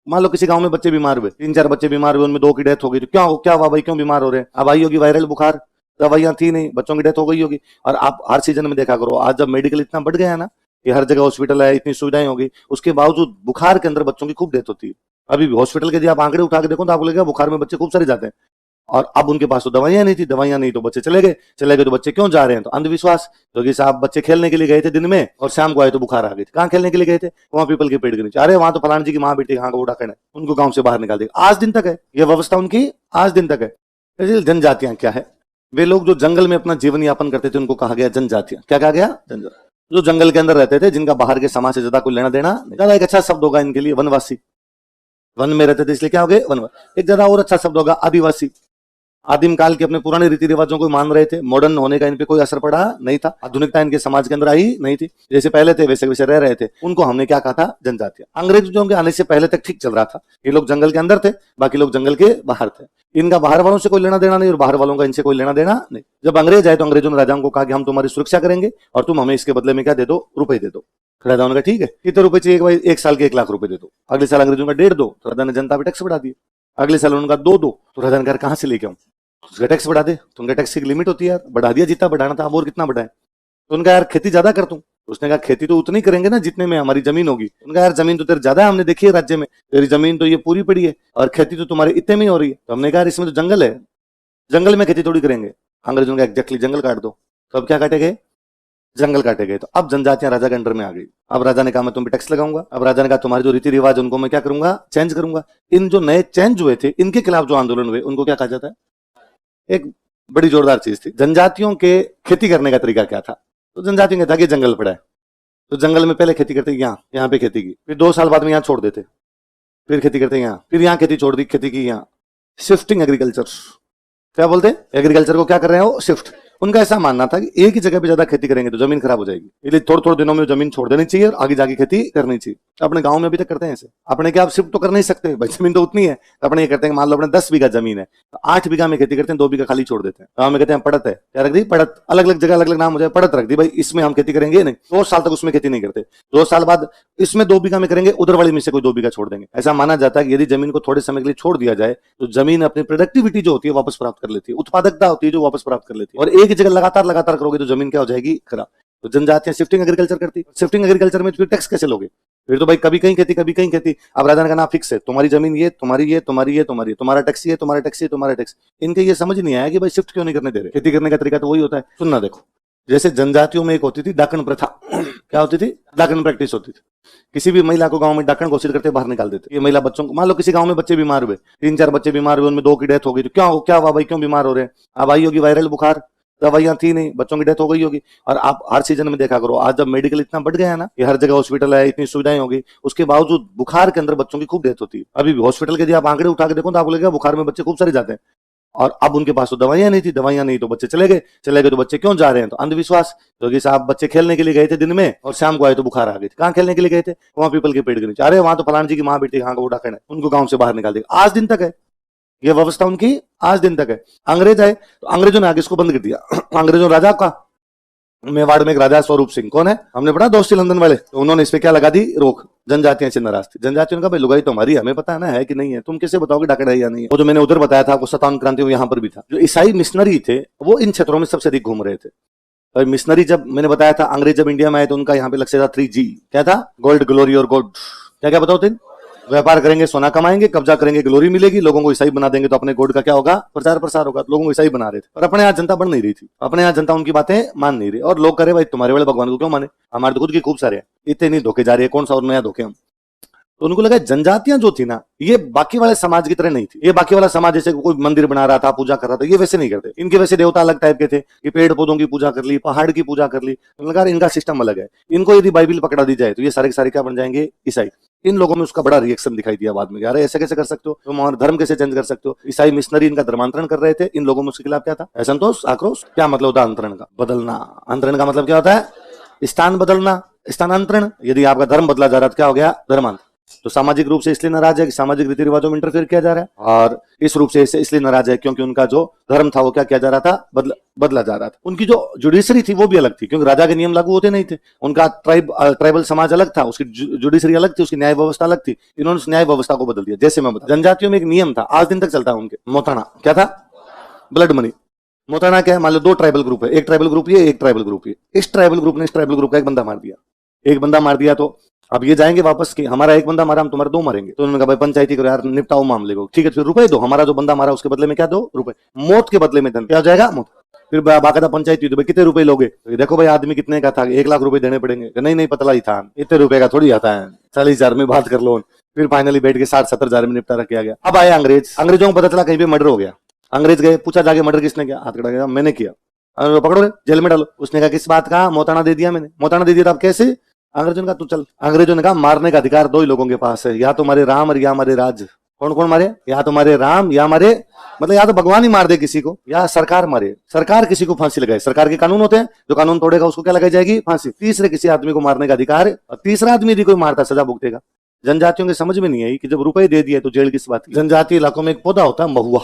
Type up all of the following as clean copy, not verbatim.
मान लो किसी गांव में बच्चे बीमार हुए, 3-4 बच्चे बीमार हुए, उनमें 2 की डेथ हो गई, तो क्या हुआ भाई, क्यों बीमार हो रहे हैं? अब आई होगी वायरल बुखार, दवाइयां थी नहीं, बच्चों की डेथ हो गई होगी। और आप हर सीजन में देखा करो, आज जब मेडिकल इतना बढ़ गया है ना कि हर जगह हॉस्पिटल है, इतनी सुविधाएं होगी, उसके बावजूद बुखार के अंदर बच्चों की खूब डेथ होती है। अभी भी हॉस्पिटल के यदि आप आंकड़े उठा के देखो तो आपको लगेगा बुखार में बच्चे खूब सारे जाते हैं। और अब उनके पास तो दवाइयां नहीं थी, दवाइयां नहीं तो बच्चे चले गए तो बच्चे क्यों जा रहे हैं? तो अंधविश्वास। क्योंकि साहब बच्चे खेलने के लिए गए थे दिन में और शाम को आए तो बुखार आ गई थी। कहाँ खेलने के लिए गए थे? वहां पीपल के पेड़ के नीचे। अरे वहां तो फलान जी की माँ बेटी कहाँ का उठा है, उनको गांव से बाहर निकाल देगा। आज दिन तक है ये व्यवस्था उनकी, आज दिन तक है। जनजातियां क्या है? वे लोग जो जंगल में अपना जीवन यापन करते थे उनको कहा गया जनजातियां। क्या कहा गया? जनजाति। जो जंगल के अंदर रहते थे, जिनका बाहर के समाज से ज्यादा कोई लेना देना नहीं। ज्यादा एक अच्छा शब्द होगा इनके लिए वनवासी। वन में रहते थे इसलिए क्या हो गए? वनवासी। एक ज्यादा और अच्छा शब्द होगा आदिवासी। आदिम काल के अपने पुराने रीति रिवाजों को मान रहे थे, मॉडर्न होने का इन पे कोई असर पड़ा नहीं था, आधुनिकता इनके समाज के अंदर आई नहीं थी, जैसे पहले थे वैसे वैसे रह रहे थे। उनको हमने क्या कहा था? जनजातियां। अंग्रेजों के आने से पहले तक ठीक चल रहा था, ये लोग जंगल के अंदर थे, बाकी लोग जंगल के बाहर थे। इनका बाहर वालों से कोई लेना देना नहीं और बाहर वालों का इनसे कोई लेना देना नहीं। जब अंग्रेज आए तो अंग्रेजों ने राजाओं को कहा कि हम तुम्हारी सुरक्षा करेंगे और तुम हमें इसके बदले में क्या दे दो? रुपए दे दो। राजाओं ने कहा ठीक है, कितने रुपए चाहिए? भाई 1 साल के 1 लाख रुपए दे दो। अगले साल अंग्रेजों का 1.5 दो, तो राजा ने जनता पे टैक्स बढ़ा दिया। अगले साल उनका 2 दो, तो राजा ने कहा कहां से लेके आऊं? उसका टैक्स बढ़ा दे। तो उनका टैक्स की लिमिट होती है यार, बढ़ा दिया जितना बढ़ाना था, अब और कितना बढ़ाए? तो उनका यार खेती ज्यादा कर दूं। उसने कहा खेती तो उतनी करेंगे ना जितने में हमारी जमीन होगी। उनका यार जमीन तो तेरे ज्यादा है, हमने देखी है राज्य में, तेरी जमीन तो ये पूरी पड़ी है और खेती तो तुम्हारे इतने में ही हो रही है। तो हमने कहा इसमें तो जंगल है, जंगल में खेती थोड़ी करेंगे। अंग्रेजों ने कहा एग्जैक्टली जंगल काट दो। तो अब क्या काटे गए? जंगल काटे गए। तो अब जनजातियां राजा के अंडर में आ गई। अब राजा ने कहा मैं तुम पे टैक्स लगाऊंगा। अब राजा ने कहा तुम्हारे जो रीति रिवाज उनको मैं क्या करूंगा? चेंज करूंगा। इन जो नए चेंज हुए थे, इनके खिलाफ जो आंदोलन हुए उनको क्या कहा जाता है? एक बड़ी जोरदार चीज थी। जनजातियों के खेती करने का तरीका क्या था? तो जनजातियों का था कि जंगल पड़ा है, तो जंगल में पहले खेती करते यहाँ पे खेती की, फिर 2 साल बाद में यहाँ छोड़ देते, फिर खेती करते यहाँ, फिर यहाँ खेती छोड़ दी, खेती की यहाँ। Shifting agriculture. क्या बोलते हैं? एग्रीकल्चर को क्या कर रहे हैं? वो शिफ्ट। उनका ऐसा मानना था कि एक ही जगह पे ज्यादा खेती करेंगे तो जमीन खराब हो जाएगी, इसलिए थोड़े थोड़े दिनों में जमीन छोड़ देनी चाहिए और आगे जाके खेती करनी चाहिए। अपने गांव में अभी तक करते हैं ऐसे। अपने क्या आप शिफ्ट तो कर नहीं सकते भाई, जमीन तो उतनी है। तो अपने ये करते हैं, मान लो अपने 10 बीघा जमीन है, तो 8 बीघा में खेती करते हैं, 2 बीघा खाली छोड़ देते हैं। गाँव में कहते हैं पड़त है, क्या रख दी? पड़त। अलग अलग जगह अलग अलग नाम हो जाए, पड़त रख दी भाई, इसमें हम खेती करेंगे नहीं। 2 साल तक उसमें खेती नहीं करते, 2 साल बाद इसमें 2 बीघा में करेंगे, उधर वाली में से कोई 2 बीघा छोड़ देंगे। ऐसा माना जाता है कि यदि जमीन को थोड़े समय के लिए छोड़ दिया जाए तो जमीन अपनी प्रोडक्टिविटी जो होती है वापस प्राप्त कर लेती है, उत्पादकता होती है जो वापस प्राप्त कर लेती है। और एक ही जगह लगातार करोगे तो जमीन क्या हो जाएगी? खराब। तो जनजातियां शिफ्टिंग एग्रीकल्चर करती। शिफ्टिंग एग्रीकल्चर में फिर टैक्स कैसे लोगे? फिर तो भाई कभी कहीं खेती कभी कहीं खेती। अब राजा ने कहा ना फिक्स है, तुम्हारी जमीन ये, तुम्हारी ये, तुम्हारी ये, तुम्हारी, तुम्हारा टैक्स ये, तुम्हारा टैक्स ये, तुम्हारा टैक्स। इनके ये समझ नहीं आया कि भाई शिफ्ट क्यों नहीं करने दे रहे। खेती करने का तरीका तो वही होता है। सुनना देखो, जैसे जनजातियों में एक होती थी डाकन प्रथा। क्या होती थी? डाकन प्रैक्टिस होती थी। किसी भी महिला को गांव में डाकन घोषित करते बाहर निकाल देते। ये महिला बच्चों को, मान लो किसी गांव में बच्चे बीमार हुए, 3-4 बच्चे बीमार हुए, उनमें 2 की डेथ हो गई, तो क्या हुआ भाई, क्यों बीमार हो रहे हैं? अब आई होगी वायरल बुखार, दवाइयां थी नहीं, बच्चों की डेथ हो गई होगी। और आप हर सीजन में देखा करो, आज जब मेडिकल इतना बढ़ गया है ना कि हर जगह हॉस्पिटल है, इतनी सुविधाएं होगी, उसके बावजूद बुखार के अंदर बच्चों की खूब डेथ होती है। अभी भी हॉस्पिटल के यदि आप आंकड़े उठा के देखो तो आपको लगेगा बुखार में बच्चे खूब सारे जाते हैं। और अब उनके पास तो दवाइयां नहीं थी, दवाइयां नहीं तो बच्चे चले गए तो बच्चे क्यों जा रहे हैं? तो अंधविश्वास। क्योंकि साहब बच्चे खेलने के लिए गए थे दिन में और शाम को आए तो बुखार आ गई थी। कहाँ खेलने के लिए गए थे? वहां पीपल के पेड़ के नीचे। अरे वहां तो फलान जी की माँ बेटी कहाँ का उठा है, उनको गांव से बाहर निकाल देगा। आज दिन तक है यह व्यवस्था उनकी, आज दिन तक है। अंग्रेज आए तो अंग्रेजों ने आगे इसको बंद कर दिया। अंग्रेजों राजा का, मेवाड़ में एक राजा स्वरूप सिंह, कौन है? हमने पढ़ा दोस्ती लंदन वाले। तो उन्होंने इस पे क्या लगा दी? रोक। जनजातियां से नाराज थी। जनजातियों ने कहा भाई लुगाई तो हमारी, हमें पता है ना है कि नहीं है, तुम कैसे बताओगे डाकड़ है या नहीं है? वो जो मैंने उधर बताया था आपको, 57 क्रांति वो यहाँ पर भी था। जो ईसाई मिशनरी थे वो इन क्षेत्रों में सबसे अधिक घूम रहे थे। और मिशनरी जब मैंने बताया था, अंग्रेज जब इंडिया में आए तो उनका यहाँ पे लक्ष्य था 3G। क्या था? गोल्ड, ग्लोरी और गोल्ड। क्या क्या बताओ? 3। व्यापार करेंगे, सोना कमाएंगे, कब्जा करेंगे, ग्लोरी मिलेगी, लोगों को ईसाई बना देंगे तो अपने गॉड का क्या होगा? प्रचार प्रसार होगा। लोगों को ईसाई बना रहे थे और अपने यहाँ जनता बढ़ नहीं रही थी, अपने यहाँ जनता उनकी बातें मान नहीं रही। और लोग करे भाई तुम्हारे वाले भगवान को क्यों माने, हमारे तो खुद के खूब सारे हैं, इतने नहीं धोखे जा रहे हैं, कौन सा और नया धोखे हम। तो उनको लगा जनजातियां जो थी ना, ये बाकी वाले समाज की तरह नहीं थी। ये बाकी वाला समाज जैसे कोई मंदिर बना रहा था, पूजा कर रहा था, ये वैसे नहीं करते। इनके वैसे देवता अलग टाइप के थे कि पेड़ पौधों की पूजा कर ली, पहाड़ की पूजा कर ली। लगा इनका सिस्टम अलग है। इनको यदि बाइबिल पकड़ा दी जाए तो ये सारे के सारे क्या बन जाएंगे? ईसाई। इन लोगों में उसका बड़ा रिएक्शन दिखाई दिया बाद में, अरे ऐसे कैसे कर सकते हो तुम, और धर्म कैसे चेंज कर सकते हो? ईसाई मिशनरी इनका धर्मांतरण कर रहे थे। इन लोगों में उसके खिलाफ क्या था? असंतोष, आक्रोश। क्या मतलब होता है अंतरण का? बदलना। अंतरण का मतलब क्या होता है? स्थान बदलना, स्थानांतरण। यदि आपका धर्म बदला जा रहा है तो क्या हो गया? धर्मांतरण। तो सामाजिक रूप से इसलिए नाराज है कि सामाजिक रीति रिवाजों में इंटरफेयर किया जा रहा है, और इस रूप से इसलिए नाराज है क्योंकि उनका जो धर्म था वो क्या किया जा रहा था, बदला जा रहा था। उनकी जो जुडिशरी थी वो भी अलग थी, क्योंकि राजा के नियम लागू होते नहीं थे। उनका ट्राइबल समाज अलग था, उसकी जुडिशरी अलग थी, उसकी न्याय व्यवस्था अलग थी। इन्होंने उस न्याय व्यवस्था को बदल दिया। जैसे मैं बता, जनजातियों में एक नियम था, आज दिन तक चलता है उनके, मोताना क्या था, ब्लड मनी। मोताना क्या है, मान लो दो ट्राइबल ग्रुप है, एक ट्राइबल ग्रुप ये, एक ट्राइबल ग्रुप ये। इस ट्राइबल ग्रुप ने इस ट्राइबल ग्रुप का एक बंदा मार दिया, एक बंदा मार दिया, तो अब ये जाएंगे वापस कि हमारा एक बंदा मारा, हम तुम्हारे दो मरेंगे। तो उन्होंने कहा भाई पंचायती करो यार, निपटाओ मामले को। ठीक है, फिर रुपए दो, हमारा जो बंदा मारा उसके बदले में क्या दो, रुपए। मौत के बदले में धन, क्या हो जाएगा, मौत। फिर बाकायदा पंचायती, तो भाई कितने रुपए लोगे, तो देखो भाई आदमी कितने का था, 1 लाख रुपए देने पड़ेंगे। नहीं नहीं, पतला ही था, इतने रुपए का थोड़ी आता है, 40,000 में बात कर लो। फिर फाइनली बैठ के 60-70,000 में निपटारा किया गया। अब आए अंग्रेज, अंग्रेजों को पता चला कहीं पे मर्डर हो गया। अंग्रेज गए, पूछा जाके मर्डर किसने किया, हाथ खड़ा गया, मैंने किया। पकड़ो जेल में डालो। उसने कहा किस बात का, मोताना दे दिया मैंने। मोताना दे दिया तो आप कैसे, अंग्रेजों ने कहा तू चल। अंग्रेजों ने कहा मारने का अधिकार दो ही लोगों के पास है, या तो हमारे राम और या हमारे राज। कौन कौन मारे, या तो हमारे राम या हमारे, मतलब या तो भगवान ही मार दे किसी को, या सरकार मारे। सरकार किसी को फांसी लगाए, सरकार के कानून होते हैं, जो कानून तोड़ेगा उसको क्या लगाई जाएगी, फांसी। तीसरे किसी आदमी को मारने का अधिकार है, और तीसरा आदमी यदि कोई मारता सजा भुगतेगा। जनजातियों के समझ में नहीं आई कि जब रुपए दे दिए तो जेल किस बात की। जनजातीय इलाकों में एक पौधा होता है महुआ,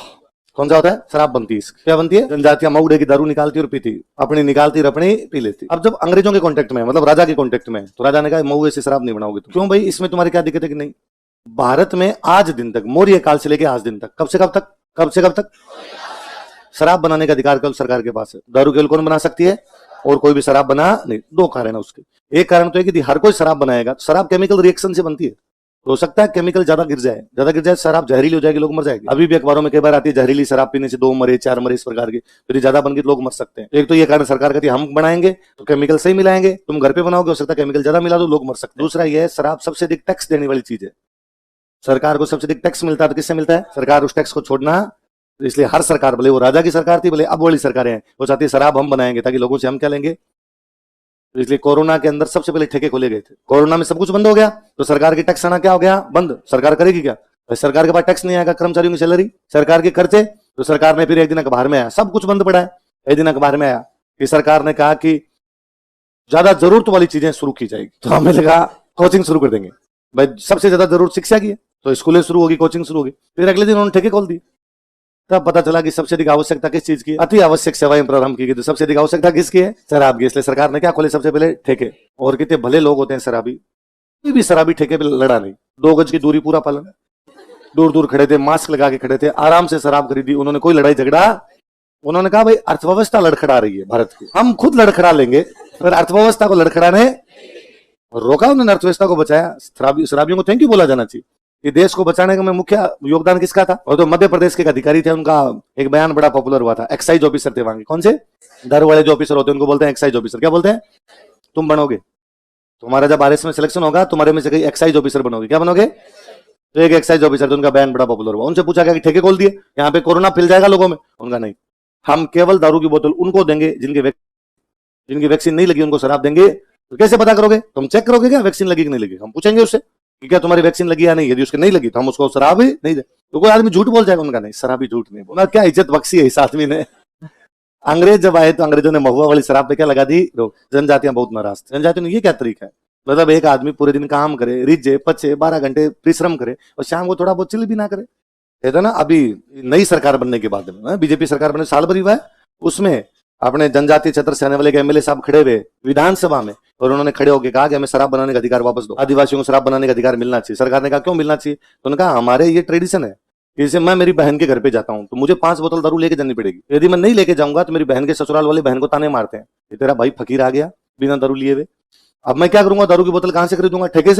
कौन सा होता है, शराब बनती है। क्या बनती है, जनजातियां मऊडे की दारू निकालती और पीती, अपनी निकालती और अपनी पी लेती। अब जब अंग्रेजों के कॉन्टेक्ट में, मतलब राजा के कॉन्टेक्ट में, तो राजा ने कहा मऊए से शराब नहीं बनाओगे तुम। क्यों भाई, इसमें तुम्हारी क्या दिक्कत है कि नहीं। भारत में आज दिन तक, मौर्य काल से लेकर आज दिन तक, कब से कब तक, कब से कब तक, शराब बनाने का अधिकार केवल सरकार के पास है। दारू केवल कौन बना सकती है, और कोई भी शराब बना नहीं। दो कारण है उसके। एक कारण तो है कि हर कोई शराब बनाएगा, शराब केमिकल रिएक्शन से बनती है, हो सकता है केमिकल ज्यादा गिर जाए, शराब जहरीली हो जाएगी, लोग मर जाएंगे। अभी भी अखबारों में कई बार आती है जहरीली शराब पीने से 2 मरे 4 मरे, इस प्रकार की। फिर ज्यादा बन गई तो लोग मर सकते हैं। एक तो ये कारण सरकार कहती है हम बनाएंगे तो केमिकल सही मिलाएंगे, तुम घर पे बनाओगे हो सकता है केमिकल ज्यादा मिला दो, लोग मर सकते हैं। दूसरा ये है, शराब सबसे अधिक टैक्स देने वाली चीज है। सरकार को सबसे अधिक टैक्स मिलता है, तो किससे मिलता है, सरकार उस टैक्स को छोड़ना। तो इसलिए हर सरकार, भले वो राजा की सरकार थी, भले अब वाली सरकारें हैं, वो चाहती है शराब हम बनाएंगे ताकि लोगों से हम क्या लेंगे। तो इसलिए कोरोना के अंदर सबसे पहले ठेके खोले गए थे। कोरोना में सब कुछ बंद हो गया, तो सरकार की टैक्स आना क्या हो गया, बंद। सरकार करेगी क्या, सरकार के पास टैक्स नहीं आएगा, कर्मचारियों की सैलरी, सरकार के खर्चे। तो सरकार ने फिर एक दिन अखबार में आया, सब कुछ बंद पड़ा है, एक दिन अखबार में आया कि सरकार ने कहा कि ज्यादा जरूरत वाली चीजें शुरू की जाएगी। तो हमें लगा कोचिंग शुरू कर देंगे, भाई सबसे ज्यादा जरूरत शिक्षा की है, तो स्कूलें शुरू होगी, कोचिंग शुरू होगी। फिर अगले दिन उन्होंने ठेके खोल दिए। तब पता चला कि सबसे अधिक आवश्यकता किस चीज की है, अति आवश्यक सेवाएं प्रारंभ की गई। तो सबसे अधिक आवश्यकता किसकी है, शराब की। इसलिए सरकार ने क्या खोले, सबसे पहले ठेके। और कितने भले लोग होते हैं शराबी, कोई भी शराबी ठेके पे लड़ा नहीं। 2 गज की दूरी पूरा पालन, दूर दूर खड़े थे, मास्क लगा के खड़े थे, आराम से शराब खरीदी। उन्होंने कोई लड़ाई झगड़ा, उन्होंने कहा भाई अर्थव्यवस्था लड़खड़ा रही है भारत की, हम खुद लड़खड़ा लेंगे। फिर अर्थव्यवस्था को लड़खड़ाने रोका, उन्होंने अर्थव्यवस्था को बचाया। शराबियों को थैंक यू बोला जाना चाहिए। ये देश को बचाने में मुख्य योगदान किसका था। और तो मध्य प्रदेश के एक अधिकारी थे, उनका एक बयान बड़ा पॉपुलर हुआ था। एक्साइज ऑफिसर थे वहां के, कौन से, दर वाले जो ऑफिसर होते हैं उनको बोलते हैं एक्साइज ऑफिसर। क्या बोलते हैं, तुम बनोगे, तुम्हारा जब आरएस में सिलेक्शन होगा, तुम्हारे में से कहीं एक्साइज ऑफिसर बनोगे। क्या बनोगे, तो एक एक्साइज ऑफिसर थे, उनका बयान बड़ा पॉपुलर हुआ। उनसे पूछा गया कि ठेके खोल दिए, यहाँ पे कोरोना फैल जाएगा लोगों में। उनका नहीं, हम केवल दारू की बोतल उनको देंगे जिनकी वैक्सीन नहीं लगी, उनको शराब देंगे। तो कैसे पता करोगे, तुम चेक करोगे क्या वैक्सीन लगी कि नहीं लगी, हम पूछेंगे उससे कि क्या तुम्हारी वैक्सीन लगी या नहीं। यदि उसके नहीं लगी तो हम उसको शराब ही नहीं दे। तो कोई आदमी झूठ बोल जाएगा, उनका नहीं, शराबी झूठ नहीं बोला। क्या इज्जत बख्शी है इस आदमी ने। अंग्रेज जब आए तो अंग्रेजों ने महुआ वाली शराब पे क्या लगा दी, रोक। जनजातियां बहुत नाराज थी। जनजातियों ने ये क्या तरीका है, मतलब एक आदमी पूरे दिन काम करे, रिझे पचे, 12 घंटे परिश्रम करे और शाम को थोड़ा बहुत चिल भी ना करे। कहते ना, अभी नई सरकार बनने के बाद में, बीजेपी सरकार बनने साल भर हुआ है, उसमें अपने जनजातीय क्षेत्र से आने वाले एमएलए साहब खड़े हुए विधानसभा में, और उन्होंने खड़े होकर कहा कि हमें शराब बनाने का अधिकार वापस दो, आदिवासियों को शराब बनाने का अधिकार मिलना चाहिए। सरकार ने कहा क्यों मिलना चाहिए, तो उन्होंने कहा हमारे ये ट्रेडिशन है, जैसे मैं मेरी बहन के घर पे जाता हूं तो मुझे 5 बोतल दारू लेके जानी पड़ेगी। यदि मैं नहीं लेके जाऊंगा तो मेरी बहन के ससुराल वाले बहन को ताने मारते हैं, ये तेरा भाई फकीर आ गया बिना दारू लिए हुए। अब मैं क्या करूंगा, दारू की बोतल कहां से खरीदूंगा, ठेके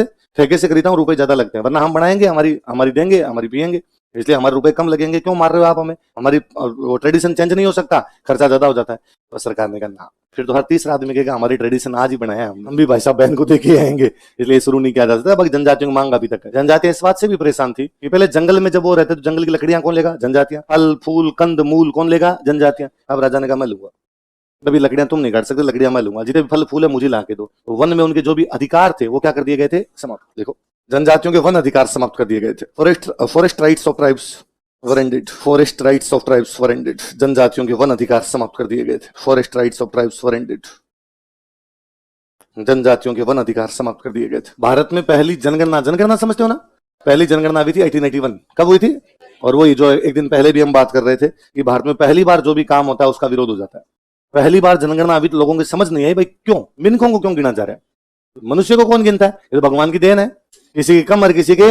से खरीदता हूँ, रुपए ज्यादा लगते हैं, वरना हम बनाएंगे, हमारी देंगे, हमारी पियेंगे, इसलिए हमारे रुपए कम लगेंगे। क्यों मार रहे हो आप हमें, हमारी ट्रेडिशन चेंज नहीं हो सकता, खर्चा ज्यादा हो जाता है। तो सरकार ने कहा ना, फिर तो हर तीसरा आदमी कहेगा हमारी ट्रेडिशन आज ही बनाया, हम भी भाई साहब बहन को देखे आएंगे, इसलिए शुरू नहीं किया जा सकता। बाकी जनजातियों की मांग अभी तक है। जनजातियां इस बात से भी परेशान थी कि पहले जंगल में जब वो रहते तो जंगल की लकड़ियां कौन लेगा, जनजातियां, फल फूल कंद मूल कौन लेगा, जनजातियां। अब राजा ने कहा मैं लूंगा, अभी लकड़ियां तुम नहीं काट सकते, लकड़ियां मैं लूंगा, जितने भी फल फूल है मुझे ला के दो। तो वन में उनके जो भी अधिकार थे वो क्या कर दिए गए थे, समाप्त। देखो, जनजातियों के वन अधिकार समाप्त कर दिए गए थे। Forest rights of tribes were ended, forest rights of tribes were ended. जनजातियों के वन अधिकार समाप्त कर दिए गए थे, forest rights of tribes were ended. जनजातियों के वन अधिकार समाप्त कर दिए गए थे। भारत में पहली जनगणना, जनगणना समझते हो ना, पहली जनगणना हुई थी 1881। कब हुई थी? और वही जो एक दिन पहले भी हम बात कर रहे थे कि भारत में पहली बार जो भी काम होता है उसका विरोध हो जाता है। पहली बार जनगणना हुई तो लोगों की समझ नहीं आई, भाई क्यों मिनखों को क्यों गिना जा रहा है, मनुष्य को कौन गिनता है, ये तो भगवान की देन है, किसी की कम और किसी के,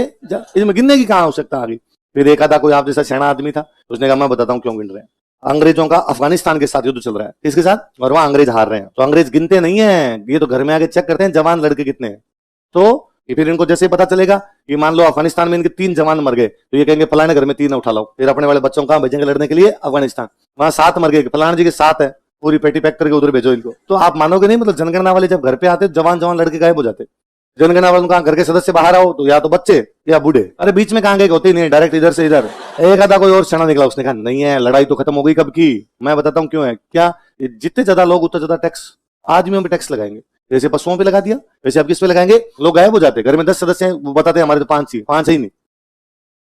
इसमें गिनने की कहां आवश्यकता आ गई। फिर एक आधा कोई आप जैसा सियाना आदमी था, उसने कहा मैं बताता हूं क्यों गिन रहे हैं। अंग्रेजों का अफगानिस्तान के साथ युद्ध चल रहा है, किसके साथ, और वहां अंग्रेज हार रहे हैं, तो अंग्रेज गिनते नहीं है, ये तो घर में आके चेक करते हैं जवान लड़के कितने हैं। तो फिर इनको जैसे पता चलेगा कि मान लो अफगानिस्तान में इनके 3 जवान मर गए, तो ये कहेंगे फलाने घर में 3 उठा लो, फिर अपने वाले बच्चों को भेजेंगे लड़ने के लिए अफगानिस्तान, वहां 7 मर गए, फलाने जी के 7 है, पूरी पेटी पैक करके उधर भेजो इनको। तो आप मानोगे नहीं, मतलब जनगणना वाले जब घर पे आते जवान जवान लड़के गायब हो जाते। जनगणना वालों का घर के सदस्य बाहर आओ तो या तो बच्चे या बूढ़े, अरे बीच में कहां गए, होते ही नहीं, डायरेक्ट इधर से इधर। एक आधा कोई और क्षण निकला, उसने कहा नहीं है, लड़ाई तो खत्म हो गई कब की, मैं बताता हूं क्यों है। क्या? जितने ज्यादा लोग उतना ज्यादा टैक्स, आदमियों पे टैक्स लगाएंगे, जैसे पशुओं पे लगा दिया वैसे अब किस पे लगाएंगे, लोग गायब हो जाते। घर में 10 सदस्य हैं, वो बताते हैं हमारे तो 5 ही, 5 ही नहीं।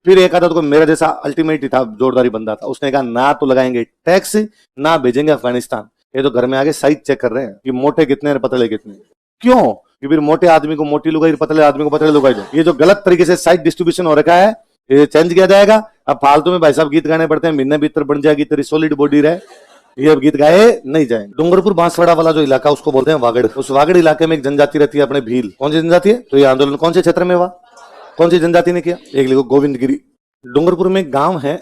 फिर एक आधा तो मेरा जैसा अल्टीमेट ही था, जोरदारी बंदा था, उसने कहा ना तो लगाएंगे टैक्स, ना भेजेंगे अफगानिस्तान, ये तो घर में आके साइज चेक कर रहे हैं कि मोटे कितने और पतले कितने। क्यों? कि फिर मोटे आदमी को मोटी लुगाई, पतले आदमी को पतले लुगाई दो। ये जो गलत तरीके से साइज डिस्ट्रीब्यूशन हो रखा है, ये चेंज किया जाएगा। अब फालतू में भाई साहब गीत गाने पड़ते हैं, महीने भीतर बन जाएगी तेरी सॉलिड बॉडी रहे, ये अब गीत गाए नहीं जाएंगे। डूंगरपुर बांसवाड़ा वाला जो इलाका उसको बोलते हैं वागड़। उस वागड़ इलाके में एक जनजाति रहती है अपने भील। कौन सी जनजाति है? तो ये आंदोलन कौन से क्षेत्र में हुआ, कौन सी जनजाति ने किया? एक लिखो गोविंदगिरी। डूंगरपुर में एक गांव है,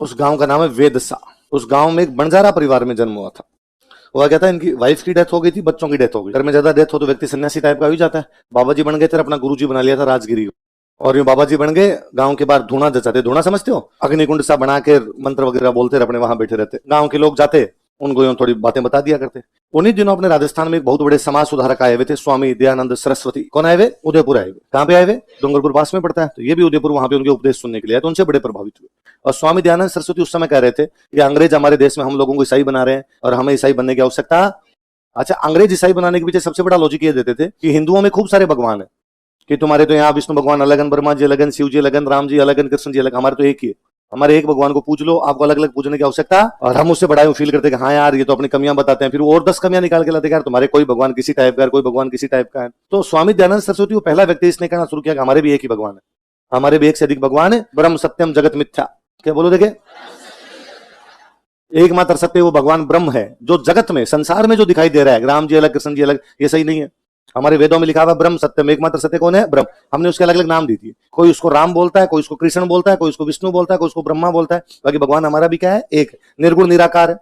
उस गांव का नाम है वेदसा। उस गांव में एक बंजारा परिवार में जन्म हुआ था। हुआ क्या था, इनकी वाइफ की डेथ हो गई थी, बच्चों की डेथ हो गई। घर में ज्यादा डेथ हो तो व्यक्ति सन्यासी टाइप का हो जाता है। बाबा जी बन गए थे, अपना गुरुजी बना लिया था राजगिरी, और यूं बाबा जी बन गए। गांव के बाहर धूना जचाते, धूना समझते हो, अग्निकुंड सा बना के मंत्र वगैरह बोलते अपने वहां बैठे रहते। गांव के लोग जाते, उनको यूं थोड़ी बातें बता दिया करते। उन्हीं दिनों अपने राजस्थान में एक बहुत बड़े समाज सुधारक आए हुए थे, स्वामी दयानंद सरस्वती। कौन आए हुए? उदयपुर आए हुए। कहां पे आए हुए? डूंगरपुर पास में पड़ता है, तो ये भी उदयपुर, वहां पे उनके उपदेश सुनने के लिए आए, तो उनसे बड़े प्रभावित हुए। और स्वामी दयानंद सरस्वती उस समय कह रहे थे कि अंग्रेज हमारे देश में हम लोगों को ईसाई बना रहे हैं और हमें ईसाई बनने की आवश्यकता। अच्छा, अंग्रेज ईसाई बनाने के पीछे सबसे बड़ा लॉजिक ये देते थे कि हिंदुओं में खूब सारे भगवान है, कि तुम्हारे तो यहाँ विष्णु भगवान अलग, ब्रह्मा जी अलग, शिव जी अलग, राम जी अलग, कृष्ण जी अलग, हमारे तो एक ही है। हमारे एक भगवान को पूज लो, आपको अलग अलग पूजने की आवश्यकता। और हम उससे बड़ा फील करते हैं कि हाँ यार ये तो अपनी कमियां बताते हैं, फिर वो और 10 कमियां निकाल के लाते हैं, यार तुम्हारे कोई भगवान किसी टाइप का है, कोई भगवान किसी टाइप का है। तो स्वामी दयानंद सरस्वती वो पहला व्यक्ति इसने कहना शुरू किया कि हमारे भी एक ही भगवान है, हमारे भी एक से अधिक भगवान है, ब्रह्म सत्यम जगत मिथ्या। क्या बोलो, देखे, एकमात्र सत्य वो भगवान ब्रह्म है जो जगत में, संसार में जो दिखाई दे रहा है, राम जी अलग, कृष्ण जी अलग, ये सही नहीं है। हमारे वेदों में लिखा हुआ ब्रह्म सत्यम, एकमात्र सत्य कौन है? ब्रह्म। हमने उसके अलग अलग नाम दी थी, कोई उसको राम बोलता है, कोई उसको कृष्ण बोलता है, कोई उसको विष्णु बोलता है, कोई उसको ब्रह्मा बोलता है। बाकी भगवान हमारा भी क्या है? एक, निर्गुण निराकार है।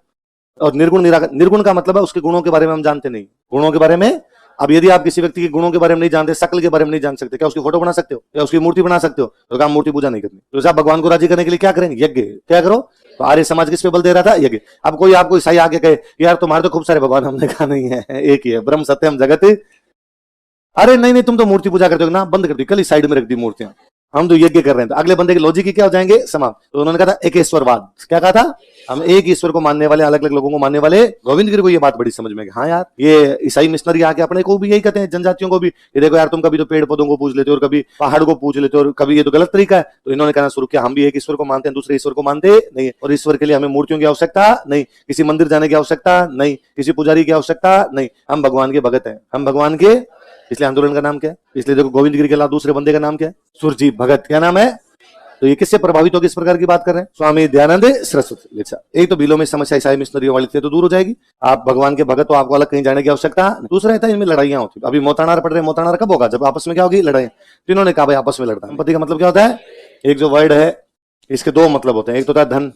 और निर्गुण निराकार, निर्गुण का मतलब है उसके गुणों के बारे में हम जानते नहीं, गुणों के बारे में। अब यदि आप किसी व्यक्ति के गुणों के बारे में नहीं जानते, शक्ल के बारे में नहीं जान सकते, क्या उसकी फोटो बना सकते हो, या उसकी मूर्ति बना सकते हो? तो काम मूर्ति पूजा नहीं करनी। तो आप भगवान को राजी करने के लिए क्या करेंगे? यज्ञ। क्या करो? तो आर्य समाज किस पे बल दे रहा था? यज्ञ। अब कोई आपको ईसाई आके कहे यार तुम्हारे तो खूब सारे भगवान, हमने कहा नहीं है, एक ही है, ब्रह्म सत्यम जगत। अरे नहीं नहीं, तुम तो मूर्ति पूजा करते हो ना, बंद कर दी, कल साइड में रख दी मूर्तियां, हम तो यज्ञ कर रहे हैं। तो अगले बंदे के लॉजिक ही क्या हो जाएंगे? समाप्त। तो उन्होंने कहा था एकेश्वरवाद। क्या कहा था? हम एक ईश्वर को मानने वाले, अलग अलग लोगों को मानने वाले। गोविंदगिरी को ये बात बड़ी समझ में गई, हाँ यार ये ईसाई मिशनरी आके अपने को भी यही कहते हैं, जनजातियों को भी, ये देखो यार तुम कभी तो पेड़ पौधों को पूज लेते हो और कभी पहाड़ को पूज लेते हो और कभी ये तो गलत तरीका है। तो इन्होंने कहना शुरू किया हम भी एक ईश्वर को मानते हैं, दूसरे ईश्वर को मानते नहीं है, और ईश्वर के लिए हमें मूर्तियों की आवश्यकता नहीं, किसी मंदिर जाने की आवश्यकता नहीं, किसी पुजारी की आवश्यकता नहीं, हम भगवान के भगत हैं, हम भगवान के। इसलिए आंदोलन का नाम क्या है? इसलिए देखो गोविंदगिरी के अलावा दूसरे बंदे का नाम क्या है? सुरजीत भगत। क्या नाम है? तो ये किससे प्रभावित हो, किस प्रकार की बात कर रहे हैं? स्वामी दयानंद सरस्वती। अच्छा, एक तो बिलों में समस्या ईसाई मिशनरियों वाली थी तो दूर हो जाएगी, आप भगवान के भगत, तो आपको अलग कहीं जाने की आवश्यकता। दूसरा रहता है इनमें लड़ाइयां होती। अभी मोतानार पड़ रहे हैं, मोतानार कब होगा? जब आपस में क्या होगी? लड़ाई। तो इन्होंने कहा भाई आपस में लड़ता है। संपत्ति का मतलब क्या होता है? एक जो वर्ड है इसके 2 मतलब होते हैं, एक तो होता है धन।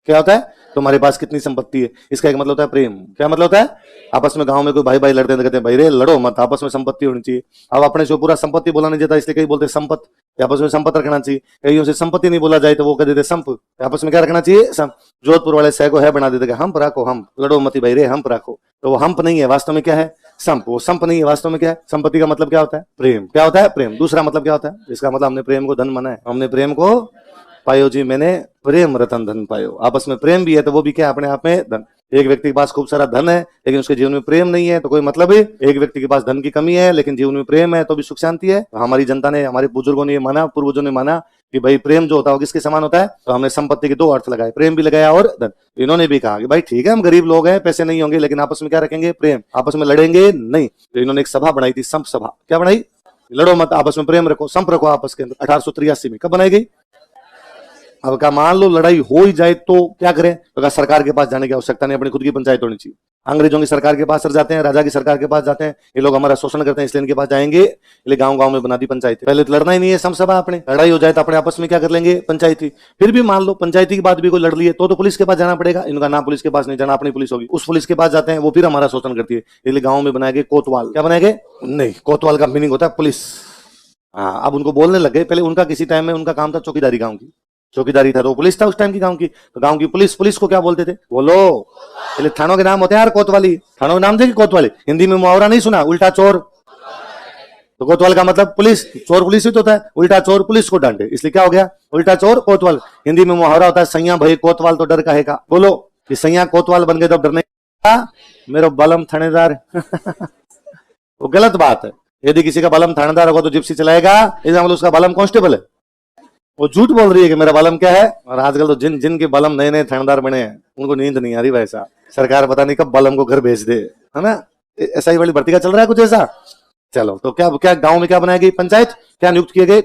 क्या होता है? तुम्हारे पास कितनी संपत्ति है, इसका एक मतलब होता है प्रेम। क्या मतलब होता है? आपस में गांव में कोई भाई भाई लड़ते हैं तो कहते हैं भाई रे लड़ो मत, आपस में संपत्ति होनी चाहिए। अब अपने से पूरा संपत्ति बोला नहीं जाता, इसलिए कई बोलते संपत, आपस में संपत रखना चाहिए। कईयों से संपत्ति नहीं बोला जाए तो वो कह देते संप, आपस में क्या रखना चाहिए? संप। जोधपुर वाले सह को है बना देते, हम्प रखो, हम लड़ो मत भाई रे, हम्प रखो। तो वो हम्प नहीं है, वास्तव में क्या है? संप। वो संप नहीं है, वास्तव में क्या है? संपत्ति का मतलब क्या होता है? प्रेम। क्या होता है? प्रेम। दूसरा मतलब क्या होता है? इसका मतलब हमने प्रेम को धन माना है, हमने प्रेम को पायो जी, मैंने प्रेम रतन धन पायो। आपस में प्रेम भी है तो वो भी क्या अपने आप में धन। एक व्यक्ति के पास खूब सारा धन है लेकिन उसके जीवन में प्रेम नहीं है तो कोई मतलब है। एक व्यक्ति के पास धन की कमी है लेकिन जीवन में प्रेम है तो भी सुख शांति है। तो हमारी जनता ने, हमारे बुजुर्गों ने ये माना, पूर्वजों ने माना कि भाई प्रेम जो होता है वो किसके समान होता है। तो हमने संपत्ति के दो अर्थ लगाए, प्रेम भी लगाया और धन। इन्होंने भी कहा कि भाई ठीक है हम गरीब लोग हैं, पैसे नहीं होंगे, लेकिन आपस में क्या रखेंगे, प्रेम, आपस में लड़ेंगे नहीं। तो इन्होंने एक सभा बनाई थी, संप सभा। क्या बनाई? लड़ो मत, आपस में प्रेम रखो, संप रखो आपस के अंदर। 1883 में कब बनाई गई? अब क्या मान लो लड़ाई हो ही जाए तो क्या करें? तो क्या सरकार के पास जाने की आवश्यकता नहीं, अपनी खुद की पंचायत होनी चाहिए। अंग्रेजों की सरकार के पास सर जाते हैं, राजा की सरकार के पास जाते हैं, ये लोग हमारा शोषण करते हैं इसलिए इनके पास जाएंगे, इसलिए गांव गांव में बना दी पंचायत। पहले तो लड़ना ही नहीं है, समसभा अपने, लड़ाई हो जाए तो अपने आपस में क्या कर लेंगे, पंचायती। फिर भी मान लो पंचायती की बात भी कोई लड़ ली है तो पुलिस के पास जाना पड़ेगा। इनका ना पुलिस के पास नहीं जाना, अपनी पुलिस होगी, उस पुलिस के पास जाते हैं, वो फिर हमारा शोषण करती है, इसलिए गाँव में बनाएंगे कोतवाल। क्या बनाएंगे? नहीं, कोतवाल का मीनिंग होता है पुलिस। हाँ, अब उनको बोलने लग गए। पहले उनका किसी टाइम में उनका काम था चौकीदारी, गांव की चौकीदारी था, तो पुलिस था उस टाइम की गांव की। तो गांव की पुलिस, पुलिस को क्या बोलते थे? बोलो, पहले थानों के नाम होते हैं यार, कोतवाली, थानों के नाम थे कि कोतवाली। हिंदी में मुहावरा नहीं सुना, उल्टा चोर, तो कोतवाल का मतलब पुलिस, चोर पुलिस ही तो होता है, उल्टा चोर पुलिस को डांटे, इसलिए क्या हो गया, उल्टा चोर कोतवाल। हिंदी में मुहावरा होता है सैया भई कोतवाल तो डर कहेगा। बोलो कि सैया कोतवाल बन गए तो डरने का, मेरा बलम थानेदार। वो गलत बात है। यदि किसी का बलम थानेदार होगा तो जिप्सी चलाएगा, इसका मतलब उसका बलम कांस्टेबल है। वो झूठ बोल रही है कि मेरा बलम क्या है। और आजकल तो जिन जिन के बलम नए नए थानेदार बने हैं उनको नींद नहीं आ रही भाई साहब, सरकार पता नहीं कब बलम को घर भेज दे, है ना। ऐसा ही वाली भर्ती का चल रहा है कुछ ऐसा। चलो, तो क्या क्या गांव में क्या बनाई गई? पंचायत। क्या नियुक्त किए गए?